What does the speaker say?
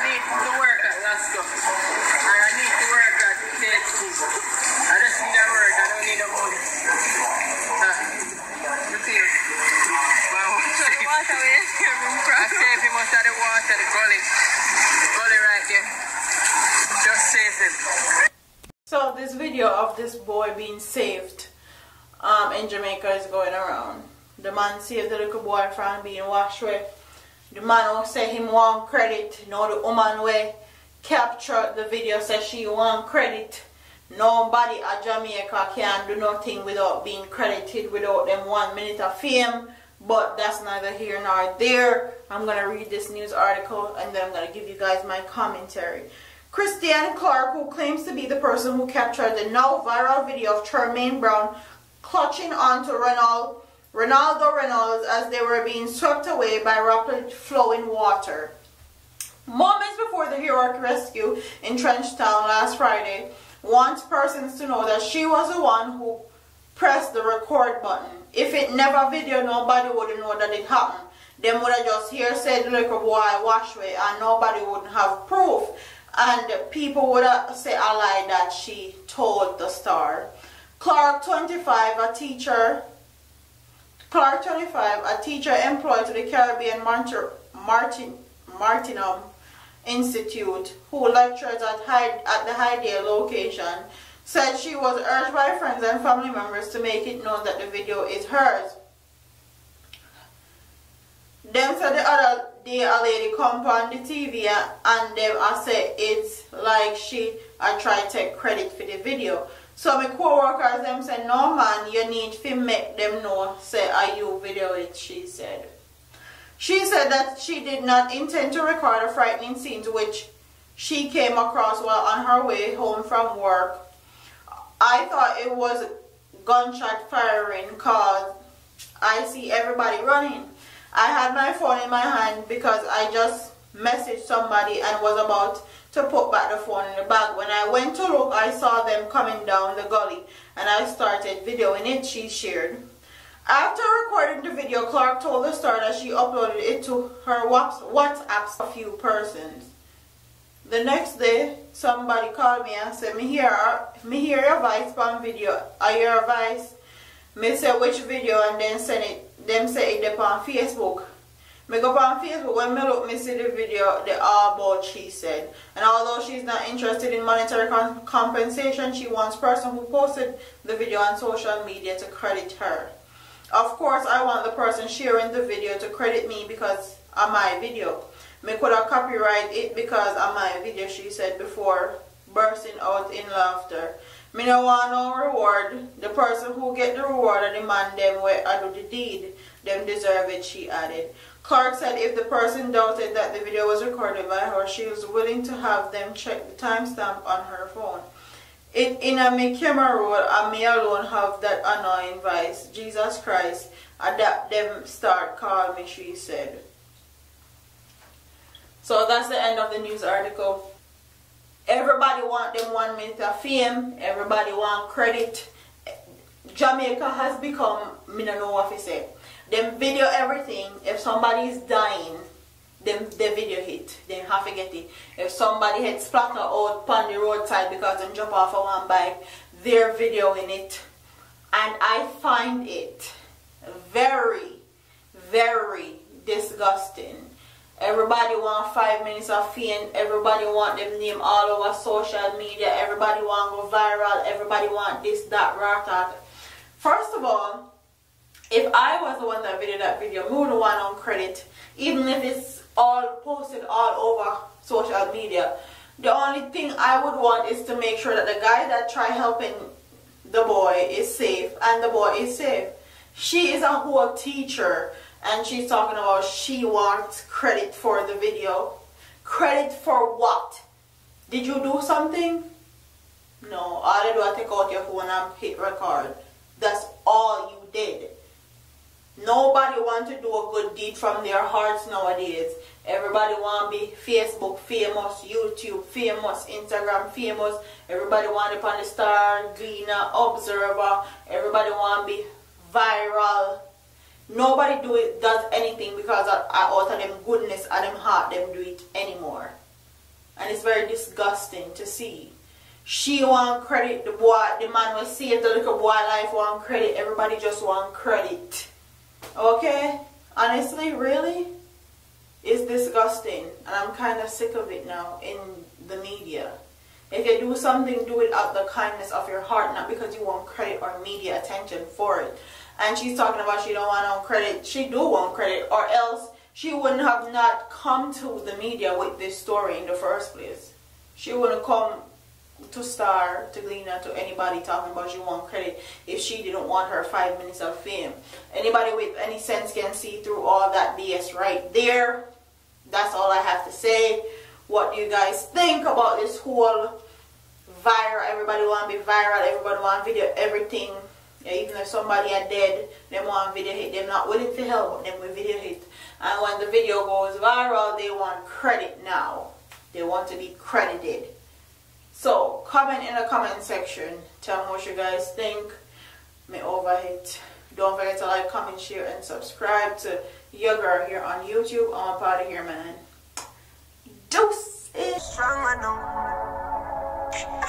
need to work at Lasco. I need to work at THT. I just need a work. I don't need no money. You see it? I save him out of the water, the gully. The gully right there. Just save him. So this video of this boy being saved in Jamaica is going around. The man saved the little boy from being washed away. The man who say him want credit. Now the woman who captured the video says she want credit. Nobody at Jamaica can do nothing without being credited, without them 1 minute of fame. But that's neither here nor there. I'm going to read this news article and then I'm going to give you guys my commentary. Christiane Clark, who claims to be the person who captured the now viral video of Tremaine Brown clutching onto Ronaldo Reynolds as they were being swept away by rapid flowing water. Moments before the heroic rescue in Trenchtown last Friday, wants persons to know that she was the one who pressed the record button. If it never video, nobody would know that it happened. Them would have just here said the little boy wash away and nobody wouldn't have proof. And people would say a lie that she told the star. Clark, 25, a teacher employed to the Caribbean Martinum Institute, who lectures at the Highdale location, said she was urged by friends and family members to make it known that the video is hers. Them said the other day a lady come on the TV and them I say it's like she try to take credit for the video. So my co-workers them said, no man, you need to make them know, say, are you video it, she said. She said that she did not intend to record a frightening scenes which she came across while on her way home from work. I thought it was gunshot firing cause I see everybody running. I had my phone in my hand because I just messaged somebody and was about to put back the phone in the bag. When I went to look, I saw them coming down the gully and I started videoing it, she shared. After recording the video, Clark told the star that she uploaded it to her WhatsApp a few persons. The next day, somebody called me and said, me hear your voice on video. I hear your voice. Me say which video and then send it. Them say it on Facebook. Me go on Facebook, when me look, me see the video, they all about, she said. And although she's not interested in monetary compensation, she wants the person who posted the video on social media to credit her. Of course, I want the person sharing the video to credit me because of my video. Me could have copyright it because of my video, she said before bursting out in laughter. Me no want no reward. The person who get the reward and the man them where I do the deed, them deserve it, she added. Clark said if the person doubted that the video was recorded by her, she was willing to have them check the timestamp on her phone. It in a me camera roll and me alone have that annoying voice. Jesus Christ, adapt them start call me, she said. So that's the end of the news article. Everybody want them 1 minute of fame. Everybody want credit. Jamaica has become, me don't know what to say. Them video everything. If somebody is dying, them they video it. They have to get it. If somebody had splatter out on the roadside because they jump off of one bike, they're videoing it. And I find it very, very disgusting. Everybody want 5 minutes of fame. Everybody want them name all over social media. Everybody want go viral. Everybody want this, that, that. First of all, if I was the one that videoed that video, I would want on credit. Even if it's all posted all over social media. The only thing I would want is to make sure that the guy that tried helping the boy is safe and the boy is safe. She is a whole teacher. And she's talking about she wants credit for the video. Credit for what? Did you do something? No. All you do is take out your phone and hit record. That's all you did. Nobody wants to do a good deed from their hearts nowadays. Everybody want to be Facebook famous, YouTube famous, Instagram famous. Everybody want to be on the Star, Gleaner, Observer. Everybody want to be viral. Nobody does anything because out of them goodness and them heart them do it anymore. And it's very disgusting to see. She want credit, the boy, the man will save the little boy life want credit. Everybody just want credit. Okay? Honestly, really? It's disgusting. And I'm kind of sick of it now in the media. If you do something, do it out the kindness of your heart, not because you want credit or media attention for it. And she's talking about she don't want no credit. She do want credit, or else she wouldn't have not come to the media with this story in the first place. She wouldn't come to Star, to Gleaner, to anybody talking about she want credit if she didn't want her 5 minutes of fame. Anybody with any sense can see through all that BS right there. That's all I have to say. What do you guys think about this whole viral? Everybody want to be viral. Everybody want video everything. Yeah, even if somebody are dead, them want video hit. They're not willing to help, but them will video hit. And when the video goes viral, they want credit now. They want to be credited. So, comment in the comment section. Tell me what you guys think. Me overhit. Don't forget to like, comment, share, and subscribe to your girl here on YouTube. I'm a part of here, man. Deuces. Strong, I know.